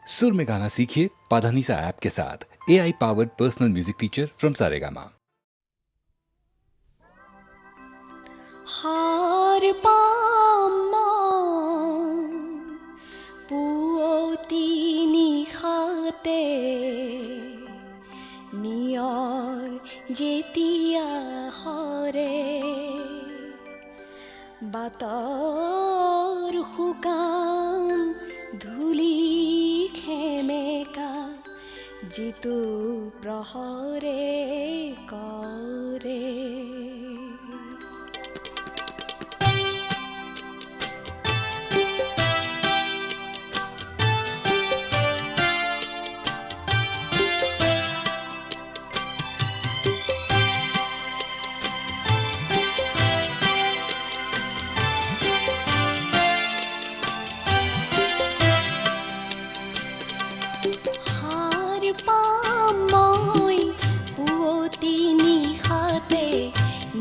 सुर में गाना सीखिए पाधानीसा ऐप के साथ। AI powered personal music teacher from Saregama. हार पामा पुओती निखाते नियर जेतिया हरे बातर हुकान धुली खेमेका जितु प्रहरे करे পাময় পুৱতি নিশাতে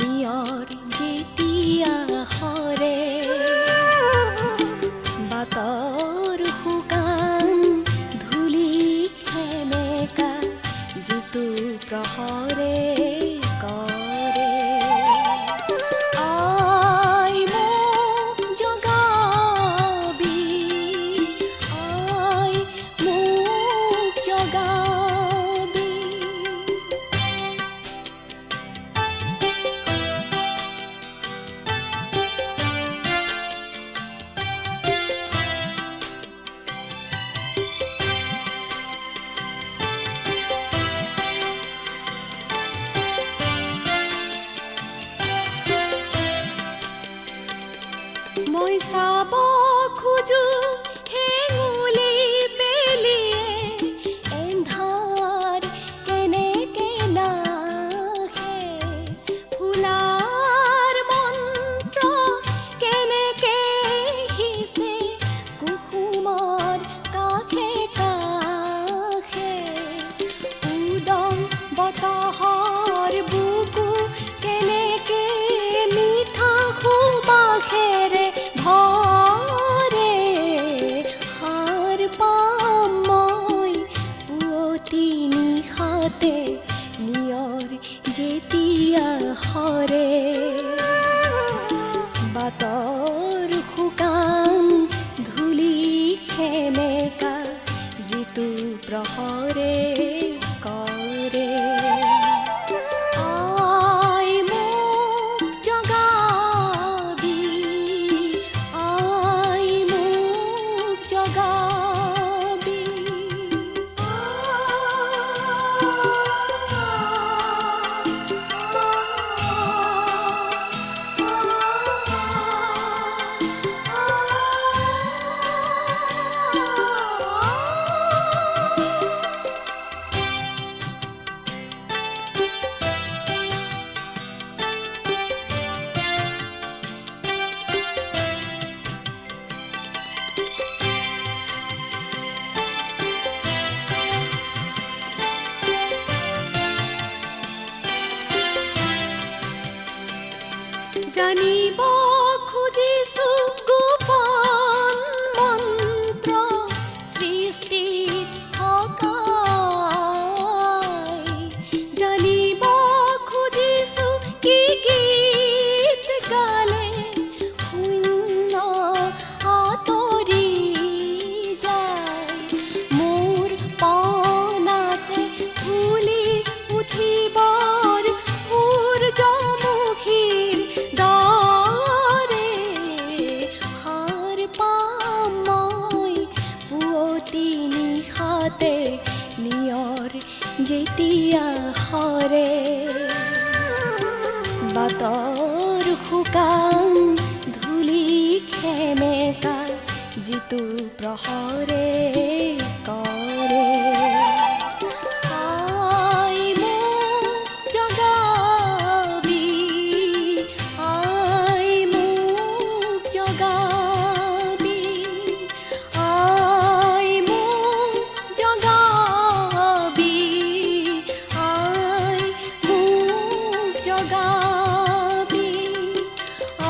নিয়ৰ যেতিয়া হৰে বাতৰ শুকান ধূলি খেমেকা যিটো প্ৰহৰে কৰে আই মোক জগাবি আই মোক জগাবি মই চাব খোজো হেঙুলি বেলিয়ে এন্ধাৰ কেনেকে নাহে ফুলাৰ মন্ত্ৰ কেনেকে হিচে কুসুমৰ কাষে কাষে উদং বতাহৰ বুকু কেনেকে মিঠা সুবাসেৰে ভৰে সাৰ পাম মই পুৱতি নিশাতে নিয়ৰ যেতিয়া হৰে বাতৰ শুকান ধূলি খেমেকা যিটো প্ৰহৰে কৰে আই মোক জগাবি আই মোক জগাবি জানিব খুজিছো গোপন মন্ত্ৰ সৃষ্টিত থকাই জানিব খুজিছো কি গীত গালে শূন্য আঁতৰি যায় মোৰ পণ আছে ফুলি উঠিবৰ সূৰ্যমুখীৰ দৰে সাৰ পাম মই পুৱতি নিশাতে নিয়ৰ যেতিয়া হৰে বাতৰ শুকান ধূলি খেমেকা যিটো প্ৰহৰে কৰে আই মোক জগাবি আই মোক জগাবি আই মোক জগাবি আই মোক জগাবি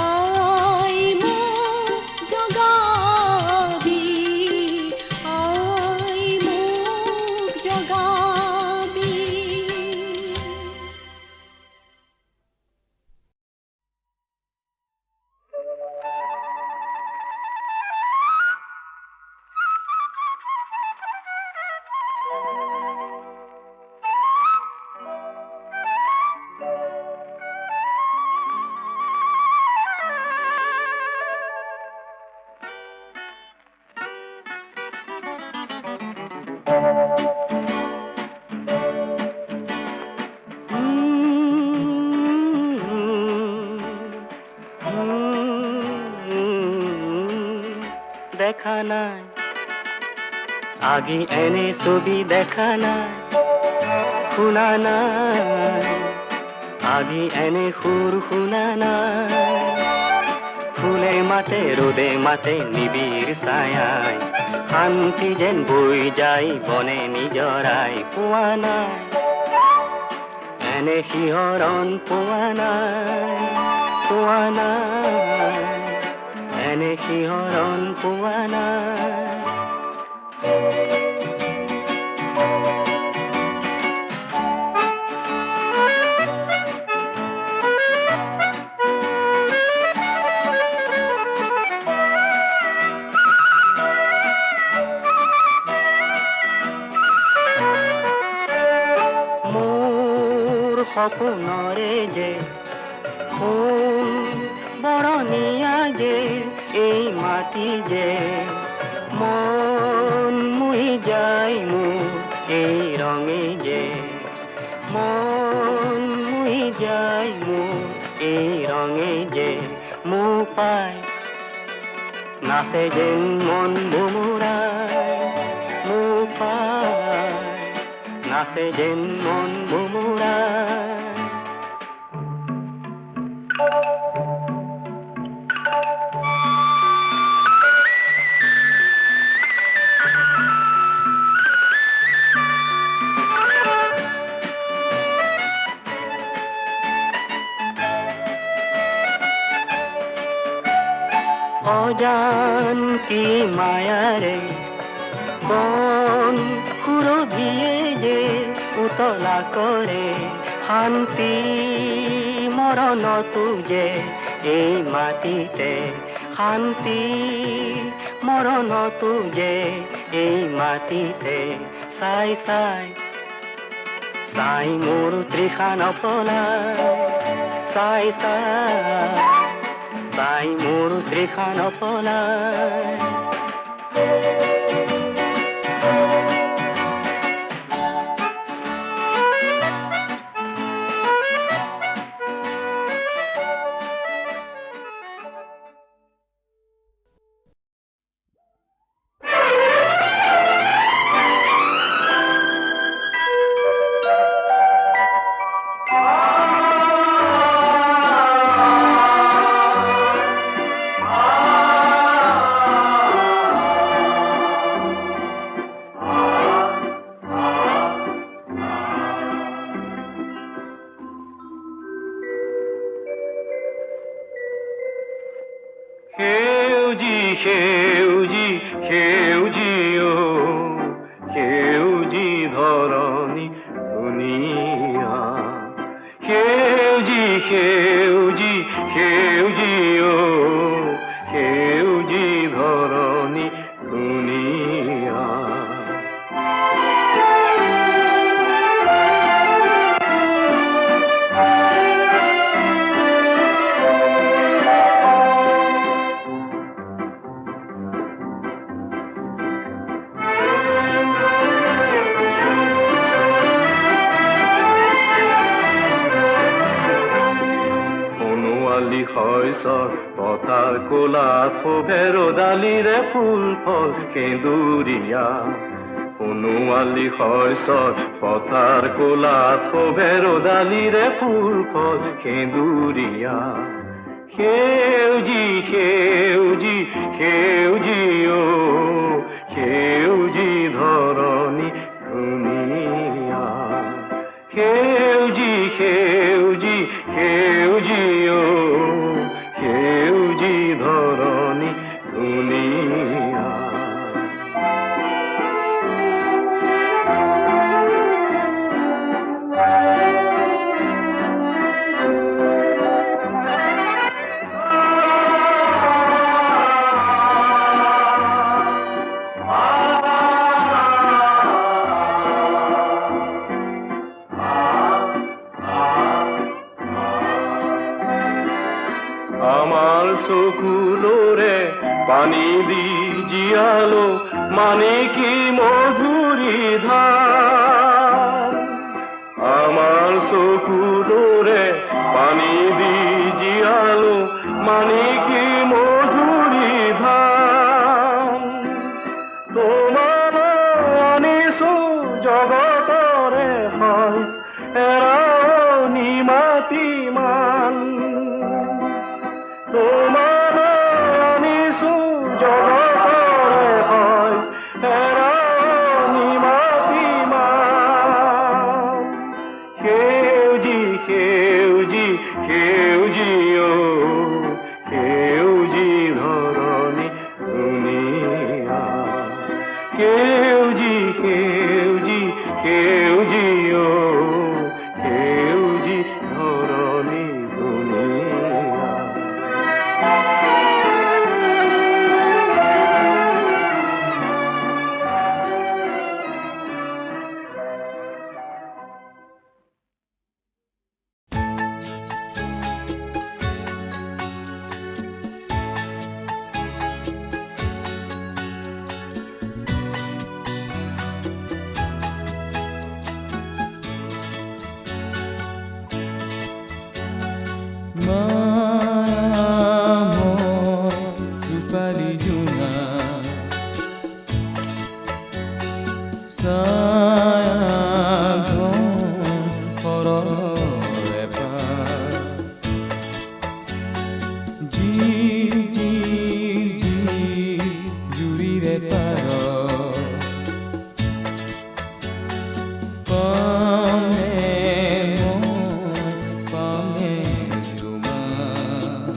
আই মোক জগাবি আই নাই আগি এনে ছবি দেখা নাই শুনা নাই আগি এনে সুৰ শুনা নাই ফুলে মাতে ৰ'দে মাতে নিবিৰ ছায়াই শান্তি যেন বৈ যায় বনে নিজৰাই পোৱা নাই এনে শিহৰণ পোৱা নাই এনে শিহৰণ পোৱা নাই সপোনৰে যে ফুল বৰণীয়া যে এই মাটি যে মন মুহি যায় মোৰ এই ৰঙে যে মন মুহি যায় মোৰ এই ৰঙে যে মোৰ পাই নাচে যেন মন মুমুৰাই মোৰ পাই নাচে যেন মন মুমুৰাই অজান্তি মায়াৰে বন সুৰভিয়ে যে উতলা কৰে শান্তি মৰণতো যে এই মাটিতে শান্তি মৰণতো যে এই মাটিতে চাই চাই চাই মোৰ তৃষা নপলায় চাই চাই চাই মোৰ তৃষা নপলায় সেউজী সেউজী ও সেউজী ধৰণী ধুনীয়া সেউজী সেউজী সেউজী ও সেউজী ধৰণী ধুনীয়া পথাৰ কোলাত শোভেৰ ডালিৰে ফুল ফল সেন্দুৰীয়া সোণোৱালী শস্যৰ পথাৰ কোলাত শোভেৰ ডালিৰে ফুল ফল সেন্দুৰীয়া সেউজী সেউজী সেউজী ও সেউজী ধৰণী ধুনীয়া সেউজী সেউজী সেউজী ও সেউজী ধৰণী ধুনীয়া আমাৰ চকুলোৰে পানী দি জীয়ালো মানে কি মধুৰী ধাৰ আমাৰ চকুলোৰে পানী দি জীয়ালো মানে কি মধুৰী ধাৰ জগতৰে হয় এৰণি মাটি মান তোমালৈ আনিছো জগতৰে হয় এৰণি মাটি মান সেউজী সেউজী সেউজী অ সেউজী ধৰণী ধুনীয়া সেউজী সেউজী সেউজী অ সেউজী ধৰণী ধুনীয়া ৰূপালী জুনা পৰৰে পাৰ জুৰিৰে পাৰ পামে তোমাৰ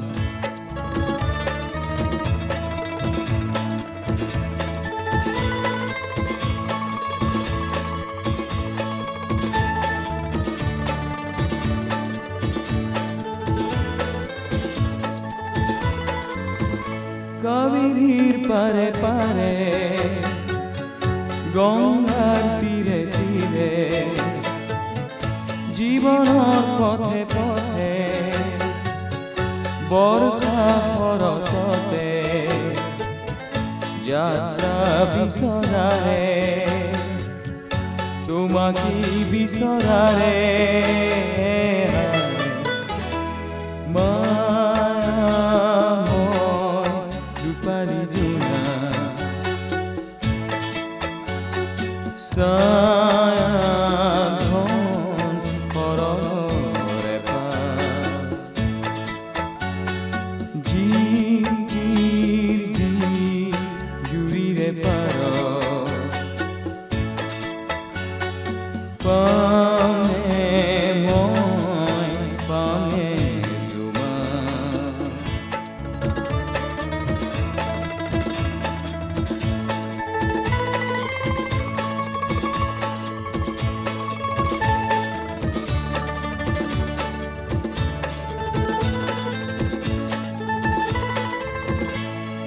কাবেৰীৰ পাৰে পাৰে গঙ্গাৰ তীৰে তীৰে জীবনেৰ পথে পথে বৰ্ষা পৰততে যাত্ৰা বিসৰাৰে তোমাকে বিসৰাৰে ৰূপালী জুনা সাধন পৰৰে পাৰ জুৰিৰে পাৰ পামে মই পামে তোমাৰ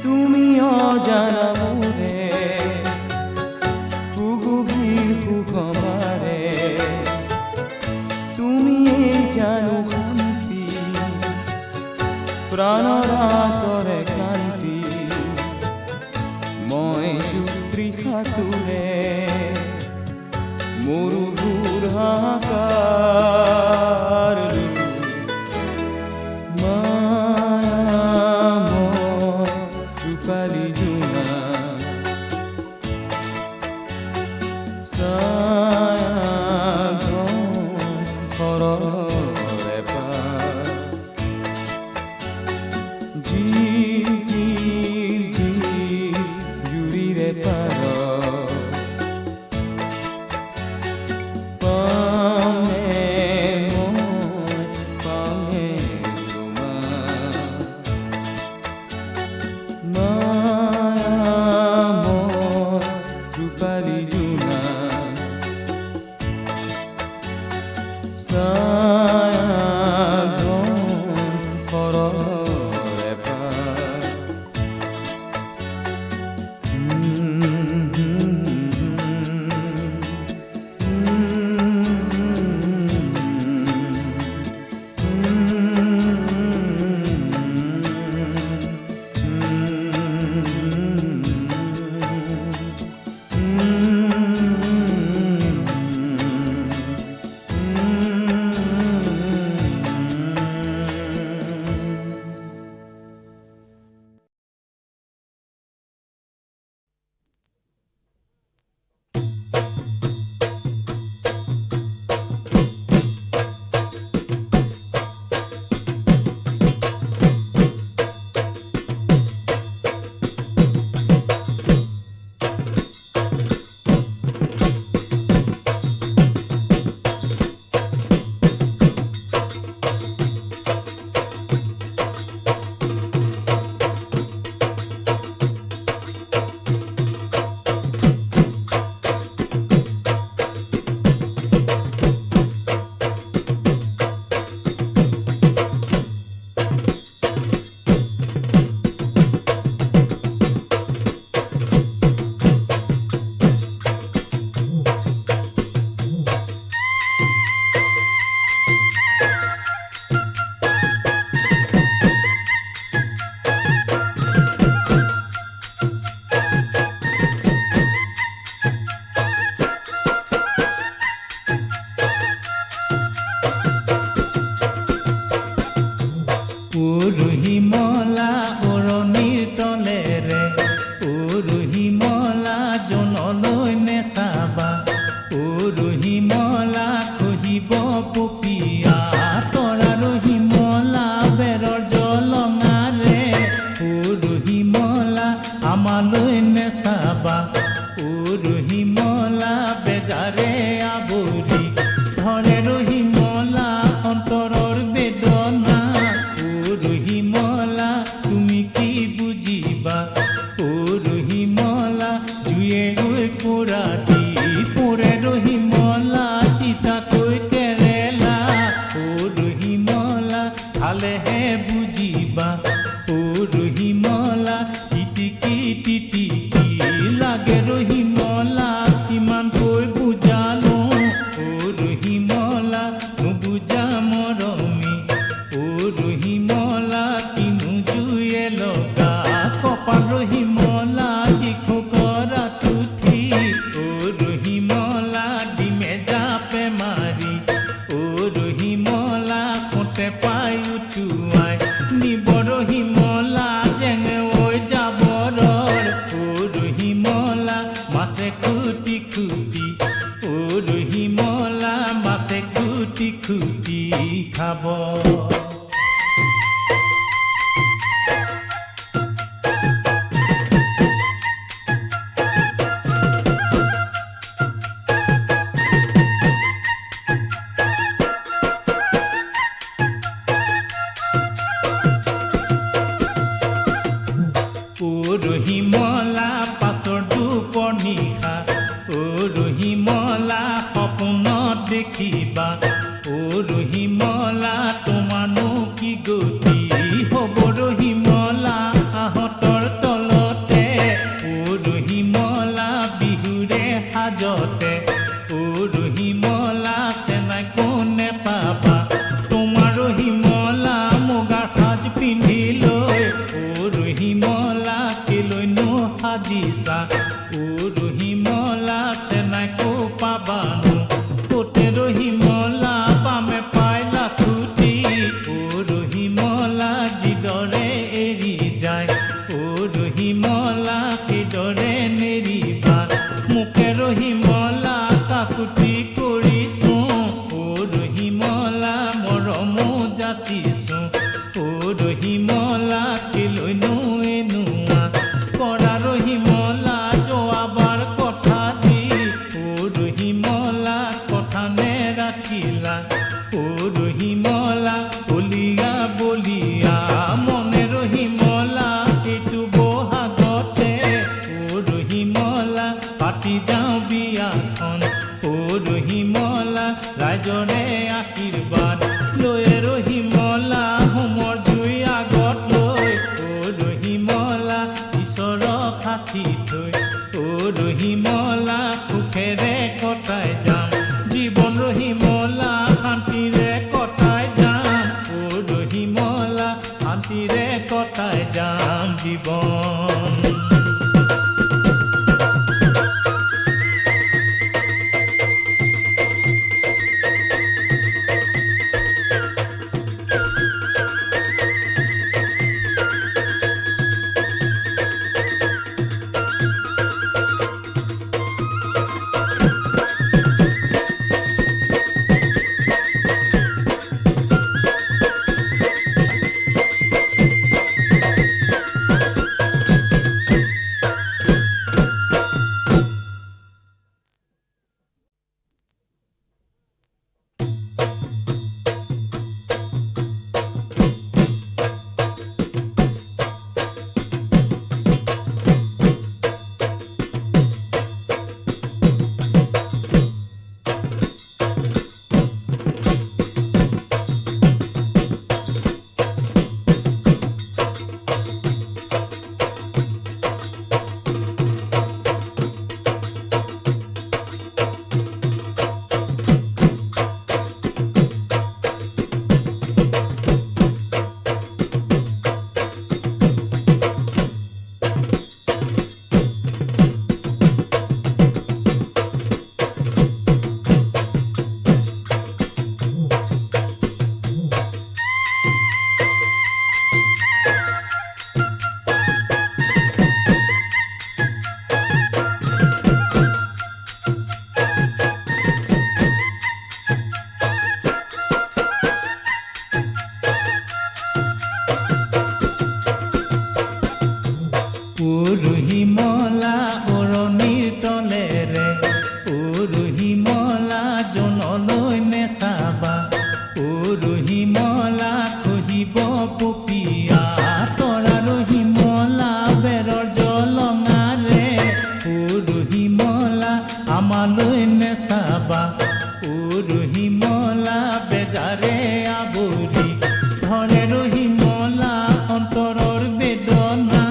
তুমি অজানা মোৰে সুগভীৰ সুখমাৰে তুমি জানো শান্তি প্ৰাণৰ আঁতৰে কান্তি মই তৃষাতুৰে মৰুভূৰ হাহাকাৰ ৰূপালী জুনা সাধন পৰৰে পাৰ জুৰিৰে পাৰ পামে মই পামে তোমাৰ ৰূপালী জুনা সাধন পৰৰে পাৰ চিন্তাৰে আৱৰি ধৰে ৰহিমলা অন্তৰৰ বেদনা অ ৰহিমলা তুমি কি বুজিবা অ ৰহিমলা জুয়ে গৈ কোৰাটি পৰে ৰহিমলা তিতাকৈ কেৰেলা অ ৰহিমলা খালেহে বুজিবা অ ৰহিমলা টিটিকি টিটিকি লাগে ৰহিমলা কিমানকৈ বুজালো অ ৰহিমলা নুবুজা মৰমী অ ৰহিমলা কিনো জুয়ে লগা কপাল ৰহিমলা দিখো কৰা তুঠি অ ৰহিমলা ডিমে জাপে মাৰি অ ৰহিমলা কোটে পাই উঠুৱাই নিব ৰহিমলা জেঙে ঐ যাবৰৰ অ ৰহিমলা মাছে খুটি খুটি অ ৰহিমলা মাছে খুটি খুটি খাব অ ৰহিমলা পাছৰ দুপৰ নিশা অ ৰহিমলা সপোনত দেখিবা অ ৰহিমলা তোমাৰনো কি গতি হ'ব ৰহিমলা আহঁতৰ তলতে অ ৰহিমলা বিহুৰে সাজতে অ ৰহিমলা চেনাই কোনে পাবা তোমাৰ ৰহিমলা মুগাৰ সাজ পিন্ধি লৈ অ ৰহিমলা কেলৈনো সাজিছা অ ৰহিমলা চেনাইকো পাবানো কোতে ৰহিমলা পামে পাইলা খুটি অ ৰহিমলা যিদৰে এৰি যায় অ ৰহিমলা সেইদৰে নেৰিবা মোকে ৰহিমলা কাকুতি কৰিছো অ ৰহিমলা মৰমো যাচিছো অ ৰহিমলা কেলৈনো এনুৱা কৰা ৰহিমলা যোৱাবাৰ কথা দি অ ৰহিমলা কথা নেৰাখিলা অ ৰহিমলা বলিয়া বলিয়া মনে ৰহিমলা এইটো বহাগতে অ ৰহিমলা পাতি যাওঁ বিয়াখন অ ৰহিমলা ৰাইজৰে আশীৰ্বাদ লৈ ৰহিমলা হোমৰ জুই আগত লৈ অ ৰহিমলা ঈশ্বৰক সাক্ষী থৈ অ ৰহিমলা সুখেৰে কটাই যাম জীৱন ৰহিমলা শান্তিৰে কটাই যাম অ ৰহিমলা শান্তিৰে কটাই যাম জীৱন আমালৈ নেচাবা ও ৰহিমলা বেজাৰে আৱৰি ধৰে ৰহিমলা অন্তৰৰ বেদনা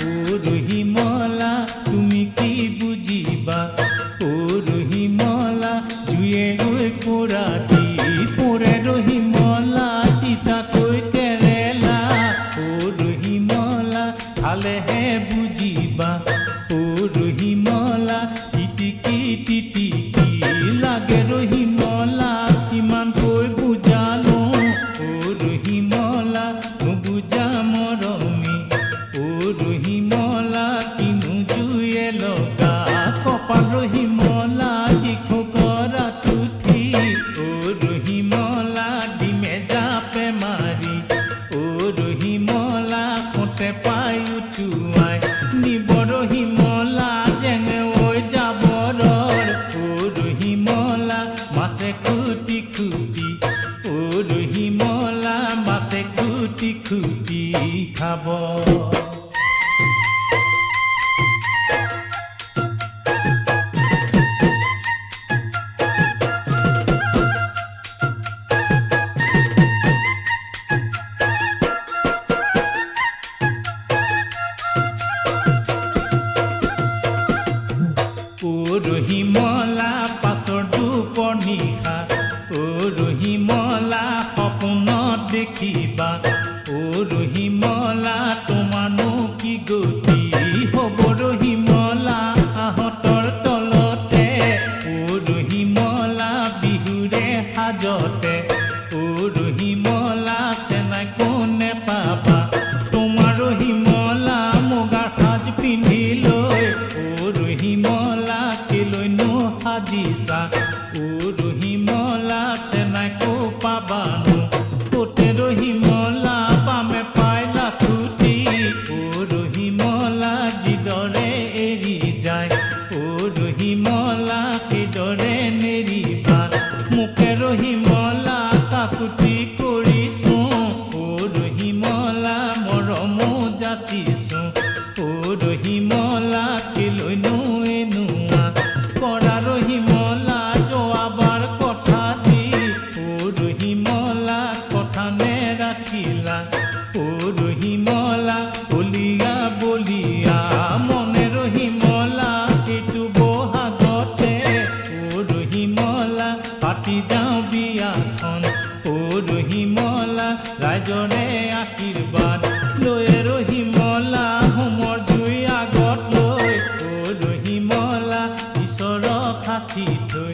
ও ৰহিমলা তুমি কি বুজিবা ও ৰহিমলা জুয়ে গৈ পোৰাটি পোৰে ৰহিমলা তিতাকৈ কেৰেলা ও ৰহিমলা খালেহে বুজিবা ও ৰহিমলা টিটিকি টিটিকি লাগে ৰহিমলা কিমানকৈ বুজালো ও ৰহিমলা নুবুজা মৰমী ও ৰহিমলা কিনো জুয়ে লগা কপাল ৰহিমলা দিখো কৰা তুঠি ও ৰহিমলা ডিমে জাপে মাৰি ও ৰহিমলা কোটে পাই উঠুৱাই নিব ৰহিমলা জেঙে ঐ যাবৰ ও ৰহিমলা মাছে খুটি খুটি ও ৰহিমলা মাছে খুটি খুটি খাব ও ৰহিমলা পাছৰ দুপৰ নিশা ও ৰহিমলা সপোনত দেখিবা ও ৰহিমলা তোমাৰনো কি গতি হ'ব ৰহিমলা আহঁতৰ তলতে ও ৰহিমলা বিহুৰে সাজতে ও ৰহিমলা চেনাই কোনে পাবা তোমাৰ ৰহিমলা মুগাৰ সাজ পিন্ধি লৈ ও ৰহিমলা কেলৈনো সাজিছা ও ৰহিমলা চেনাইকো পাবানো কোটে ৰহিমলা পামে পাইলা খুটি ও ৰহিমলা যিদৰে এৰি যায় ও ৰহিমলা সেইদৰে নেৰিবা মোকে ৰহিমলা কাকুতি কৰিছো ও ৰহিমলা মৰমো যাচিছো ও ৰহিমলা কেলৈনো এনুৱা কৰা ৰহিমলা যোৱাবাৰ কথা দি ও ৰহিমলা কথা নেৰাখিলা ও ৰহিমলা বলিয়া বলিয়া মনে ৰহিমলা এইটো বহাগতে ও ৰহিমলা পাতি যাওঁ বিয়াখন ও ৰহিমলা ৰাইজৰে আশীৰ্বাদ লৈ ৰহিমলা হোমৰ জুই আগত লৈ ও ৰহিমলা ঈশ্বৰক সাক্ষী থৈ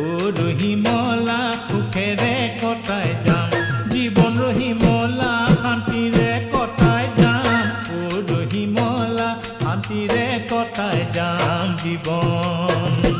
ও ৰহিমলা সুখেৰে কটাই যাম জীৱন ৰহিমলা শান্তিৰে কটাই যাম ও ৰহিমলা শান্তিৰে কটাই যাম জীৱন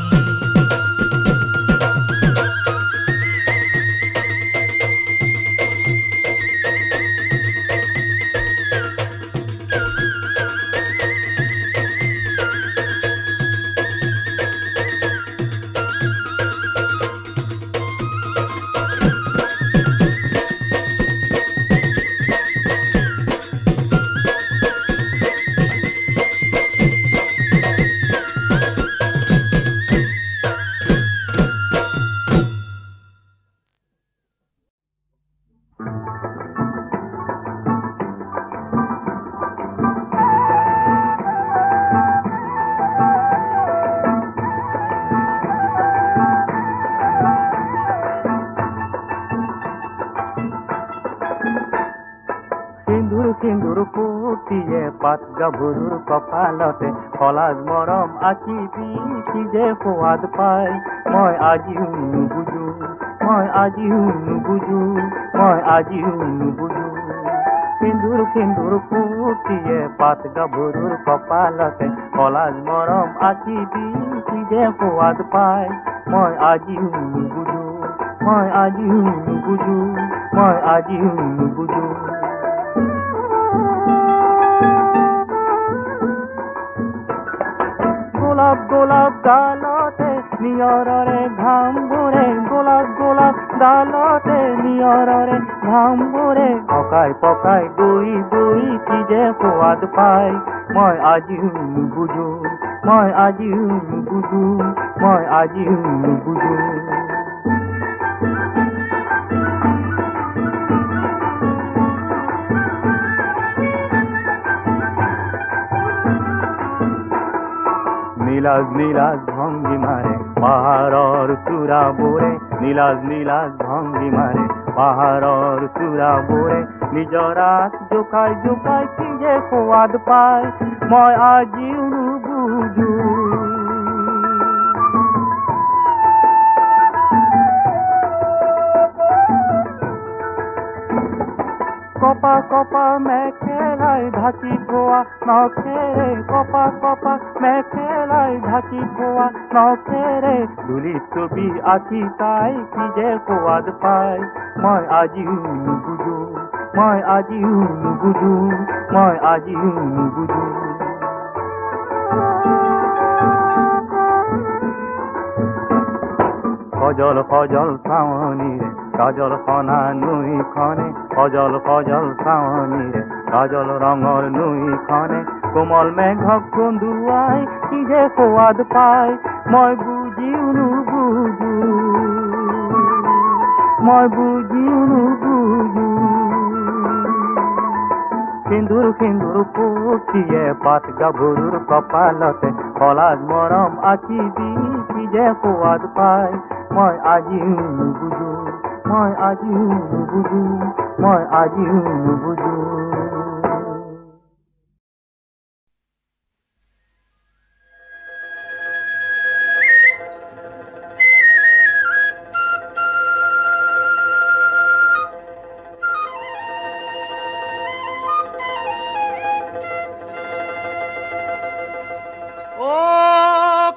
সিন্দুৰ ফুটিয়ে পাত গাভৰুৰ কপালতে সলাজ মৰম আঁকিবি কি যে সোৱাদ পাই মই আজিও নুবুজো মই আজিও নুবুজো মই আজিও নুবুজো সিন্দুৰ ফুটিয়ে পাত গাভৰুৰ কপালতে সলাজ মৰম আঁকিবি কি যে সোৱাদ পাই মই আজিও নুবুজো মই আজিও নুবুজো মই আজিও নুবুজো গোলাপ গোলাপ ডালতে নিয়ৰৰে ঘামবোৰে গোলাপ গোলাপ ডালতে নিয়ৰৰে ঘামবোৰে পকাই পকাই গৈ গৈ কি যে সোৱাদ পাই মই আজিও নুবুজো মই আজিও নুবুজো মই আজিও নুবুজো নীলাজ নীলাজ ভংগী মাৰে পাহাৰৰ চূড়াবোৰে নীলাজ নীলাজ ভংগী মাৰে পাহাৰৰ চূড়াবোৰে নিজৰাত জোকাই জোকাই কি যে সোৱাদ পায় মই আজিও নুবুজো কপা কপা মেখেলাই ঢাকি থোৱা নখেৰে কপা কপা মেখেলাই ঢাকি থোৱা নখেৰে ধূলিত ছবি আঁকি তাই কি যে সোৱাদ পায় মই আজিও নুবুজো মই আজিও নুবুজো মই আজিও নুবুজো সজল সজল চাৱনীৰে কাজল সনা নৈখনে সজল সজল চাৱনীৰে কাজল ৰঙৰ নৈখনে কোমল মেঘক কন্দুৱাই কি যে সোৱাদ পায় মই বুজিও নুবুজো মই বুজিও নুবুজো সিন্দুৰ সিন্দুৰ পুঠিয়ে পাত গাভৰুৰ কপালতে কলাজ মৰম আঁকি দি কি যে সোৱাদ পায় মই আজিও নুবুজো মই আজিও নুবুজো মই আজিও নুবুজো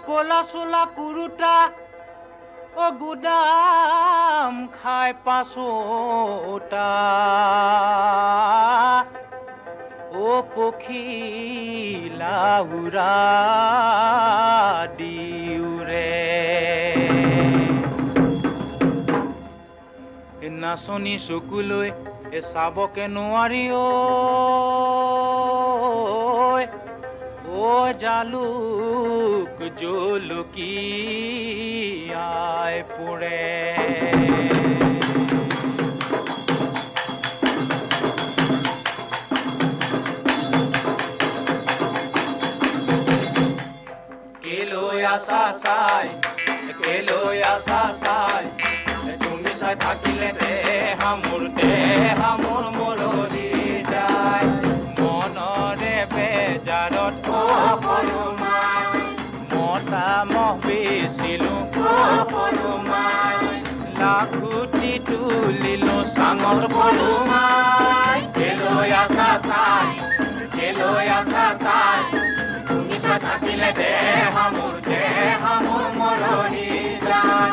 কোলা চোলা কুৰুতা ও গুদাম খাই পাছোতা ও পখিলা উৰা দিউৰে নাচনি চকুলৈ চাবকে নোৱাৰি ও জালুক জলকীয়াই পুৰে কেলৈ আছা চাই কেলৈ আছা চাই তুমি চাই থাকিলে দেহা মোৰ মৰলি যায় মনৰে বেজাৰত মতা মহ বেচিলো লাখুটি তুলিলো চাঙৰ পলুমাই কেলৈ আছা চাই তুমি চাই থাকিলে দেহা মোৰ মৰলি যায়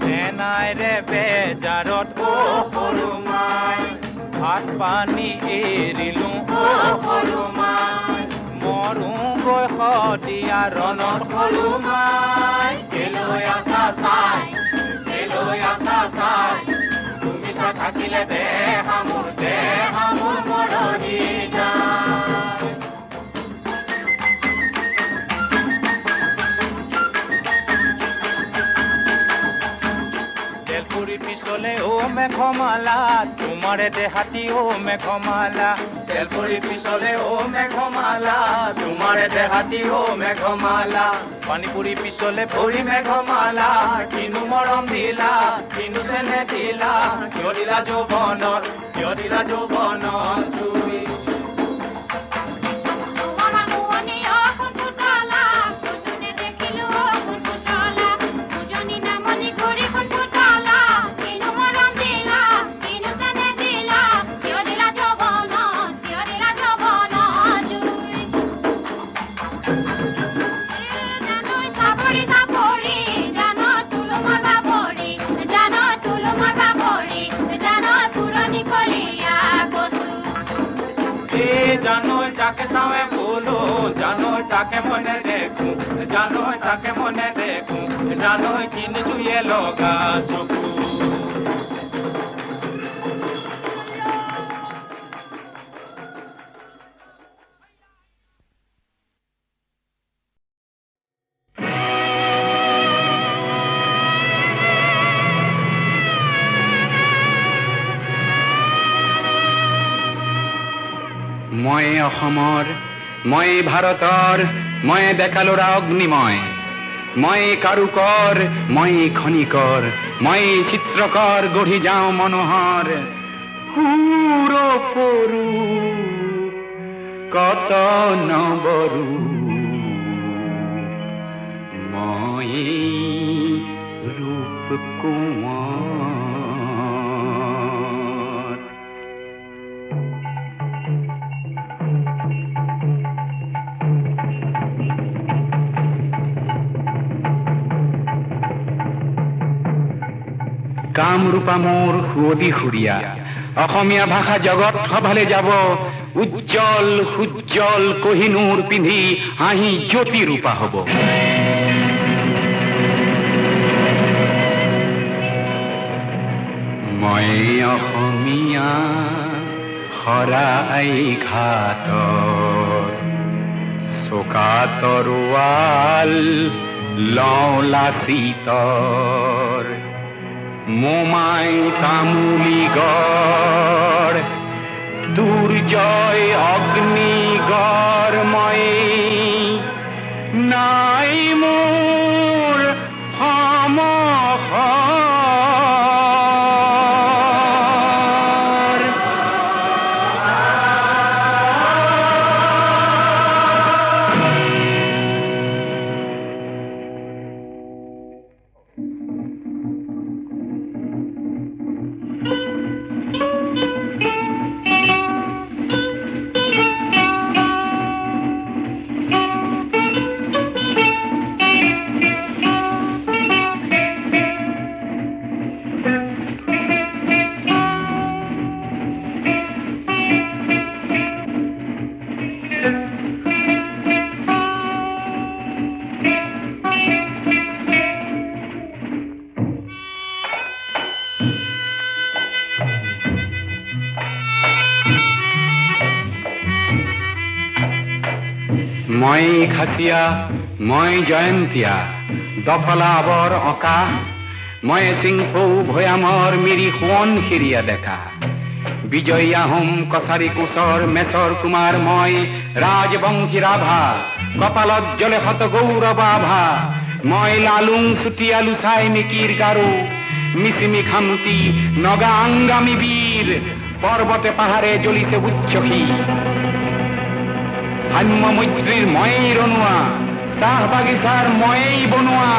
চেনাইৰে বেজাৰত সৰুমাই ভাত পানী এৰিলো সৰুমাই মৰুগৈ সদিয়া ৰণত সৰুমাই কেলৈ আছা চাই তুমি চাই থাকিলে দেহা মোৰ মৰলি যায় তেলপুৰি পিছলে ও মেঘমালা তোমাৰে দেহাতী ও মেঘমালা তেলপুৰি পিছলে ও মেঘমালা তোমাৰে দেহাতী ও মেঘমালা পানীপুৰি পিছলে ভৰি মেঘমালা কিনো মৰম দিলা কিনো চেনে দিলা কিয় দিলা যৌৱনত তুমি জানোই তাকে চাওয়ে বলো জানোই তাকে মনে দেখো জানোই কিনি জুয়ে লগা চকু মই অসমৰ, মই ভাৰতৰ, মই ডেকালোৰা অগ্নিময়, মই কাৰুকৰ, মই খনিকৰ, মই চিত্ৰকৰ, গঢ়ি যাওঁ মনোহৰ সুৰ পৰু কত নবৰু মই ৰূপ কোঁৱৰ। কামৰূপা মোৰ সুৱদী সুৰীয়া, অসমীয়া ভাষা জগত সভালে যাব, উজ্জ্বল সুজ্জ্বল কহিনূৰ পিন্ধি হাঁহি জ্যোতি ৰূপা হব। মই অসমীয়া শৰাই ঘাটৰ, চোকা তৰোৱাল লওঁ লাচিতৰ, মোমাই তামুলী গড় দুৰ্জয় অগ্নিগড়, মই নাই মোৰ সমহৰ। মই খাচিয়া, মই জয়ন্তীয়া, দফলা বৰ অঁকা, মই চিংফৌ ভৈয়ামৰ মিৰি সোৱণশিৰীয়া ডেকা, বিজয়ী আহোম কছাৰী কোচৰ মেচৰ কুমাৰ মই, ৰাজবংশী ৰাভা, কপালত জ্বলে শত গৌৰৱ আভা, মই লালুং চুতীয়া লুচাই মিকিৰ গাৰো, মিচিমি খামতি নগা আংগামী বীৰ, পৰ্বতে পাহাৰে জ্বলিছে উচ্চসী, সাম্য মৈত্ৰীৰ ময়েই ৰণুৱা, চাহ বাগিচাৰ ময়েই বনোৱা,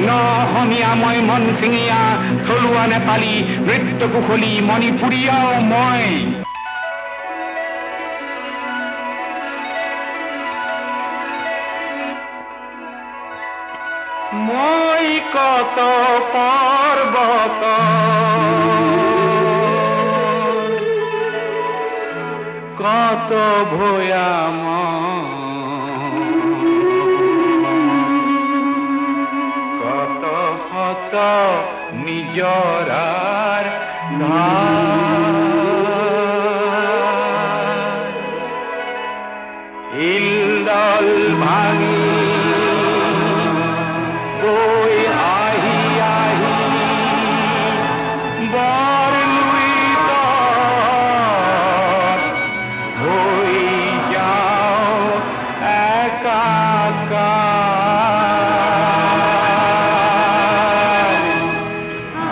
ন অসমীয়া মই মন চিঙীয়া, থলুৱা নেপালী নৃত্য কুশলী মণিপুৰীয়াও মই। মই কত পৰ্বত কত ভৈয়াম, কত শত নিজৰাৰ ধাৰ, ইলদল ভাঙি গৈ আহি আহি বৰ হৈ যাও একাকাৰ,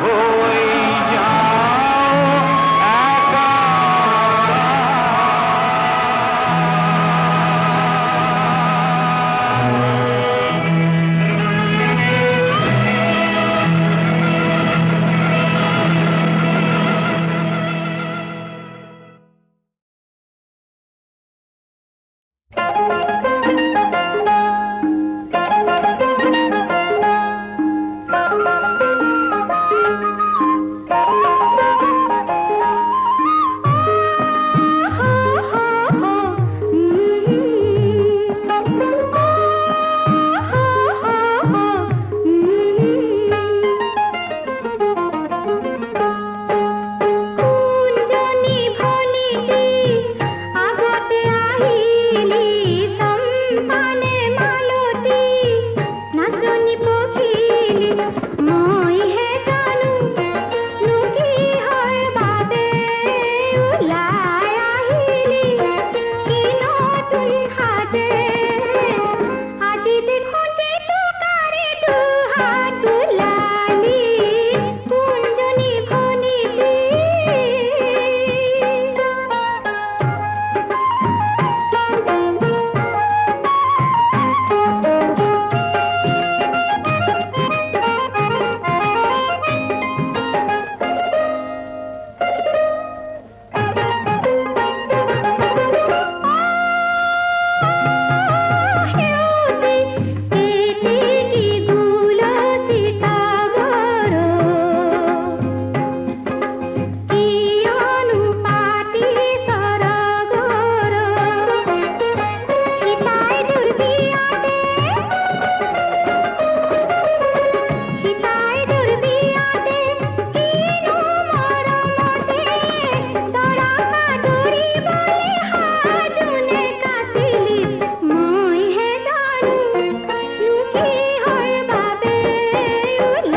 হৈ যাও একাকাৰ।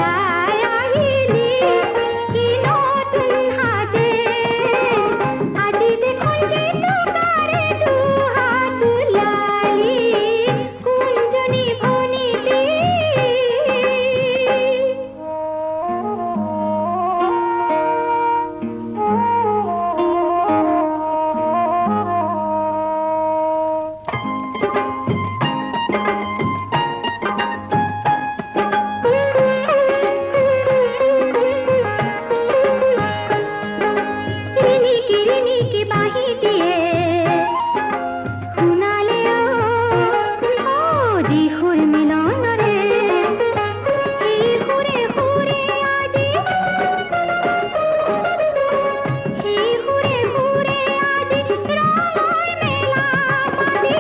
ওলাই আহিলি কি নতুন সাজে আজি দেখোন যে তোকাৰে দুহাত ওলালি কোনজনী ভনীতি ৰিণিকি বাহি দিয়ে শুনালে যি সুৰ মিলনৰে এই সুৰে সুৰে আজি এই সুৰে সুৰে আজি ৰঙৰ মেলা পাতি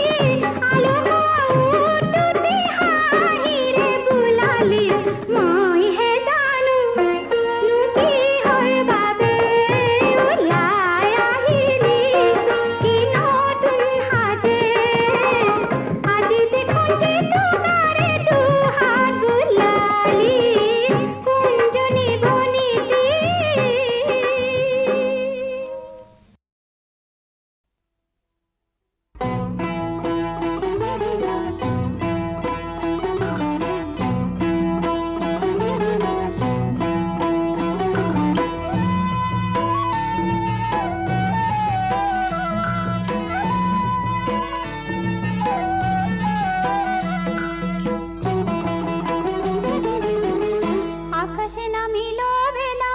আলোকৰ উঠোতে হাঁহিৰে বোলালি মইহে জানো কিহৰ বাবে ওলাই আহিলি কি নতুন সাজে আজি দেখোন যে তোকাৰে দুহাত ওলালি কোনজনী ভনীতি আকাশে নামিল বেলা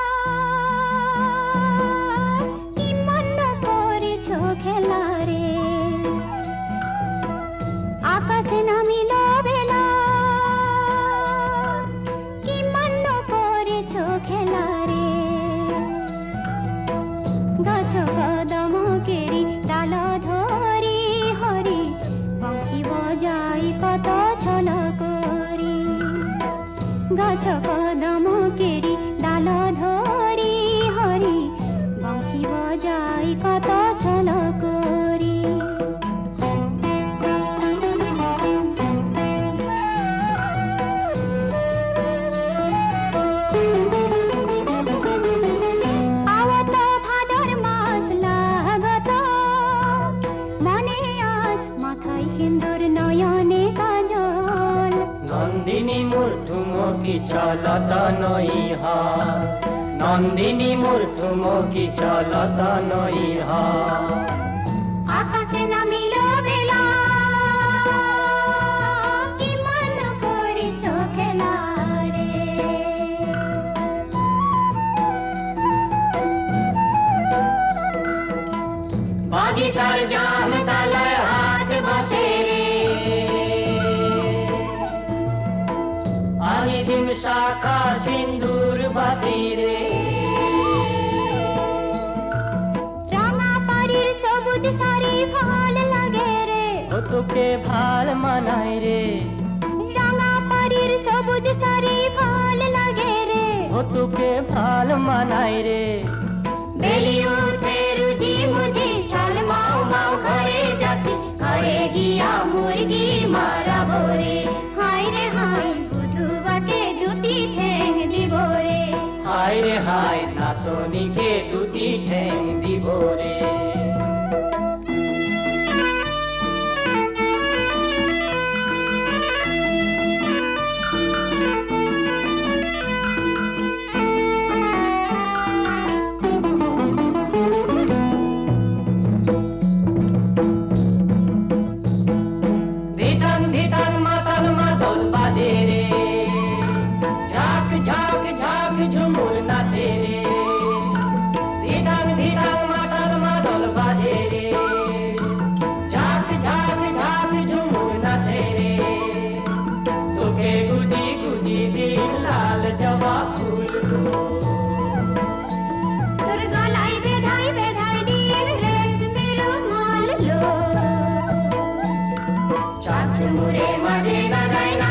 কি মন করেছ খেলা রে আকাশে নামিল বেলা কি মন করেছ খেলা রে গাছ কদম কেরি ডাল ধরি হরি বংশী বজাই কত ছল করি গাছ কদম কেরি ডাল ধরি হরি বংশী বজাই কত ছল করি আওত ভাদর মাস লাগত মনে আস মাথায় হিন্দুর নয়নে কাজল নন্দিনী মোর থুমকি চলত নইহা নন্দিনী মোর থুমকি চলত নইহা আকাশে নামিল বেলা কি মন করিছ খেলা রে বাগিচার জাম তালায় হাত বসে রে আনি দিন শাখা সিন্দুর বাতি রে রাঙা পাড়ির সবুজ শাড়ি ভাল লাগে রে ও তোকে ভাল মানায় রে রাঙা পাড়ির সবুজ শাড়ি ভাল লাগে রে ও তোকে ভাল মানায় রে বেলি উঠে রুজি মুজি চল মাও মাও ঘরে যাচ্ছি ঘরে গিয়া মুরগি মারাবো রে হায় রে হায় বুধুবাকে দুটি ঠ্যাং দিব রে হায় রে হায় নাচনিকে দুটি ঠ্যাং দিব রে ধিতাং ধিতাং মাতাল মাদল বাজে রে ঝাঁক ঝাঁক ঝাঁক ঝুমুর নাচে রে ধিতাং ধিতাং মাতাল মাদল বাজে রে ঝাঁক ঝাঁক ঝাঁক ঝুমুর নাচে রে তোকে গুজি গুজি দিন লাল জবা ফুল তোর গলায় বেধাই বেধাই দিন রেশমি রুমাল লো চাচুরে মাঝে না যায় না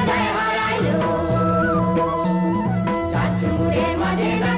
যায় হারাইলো চাচুরে মাঝে না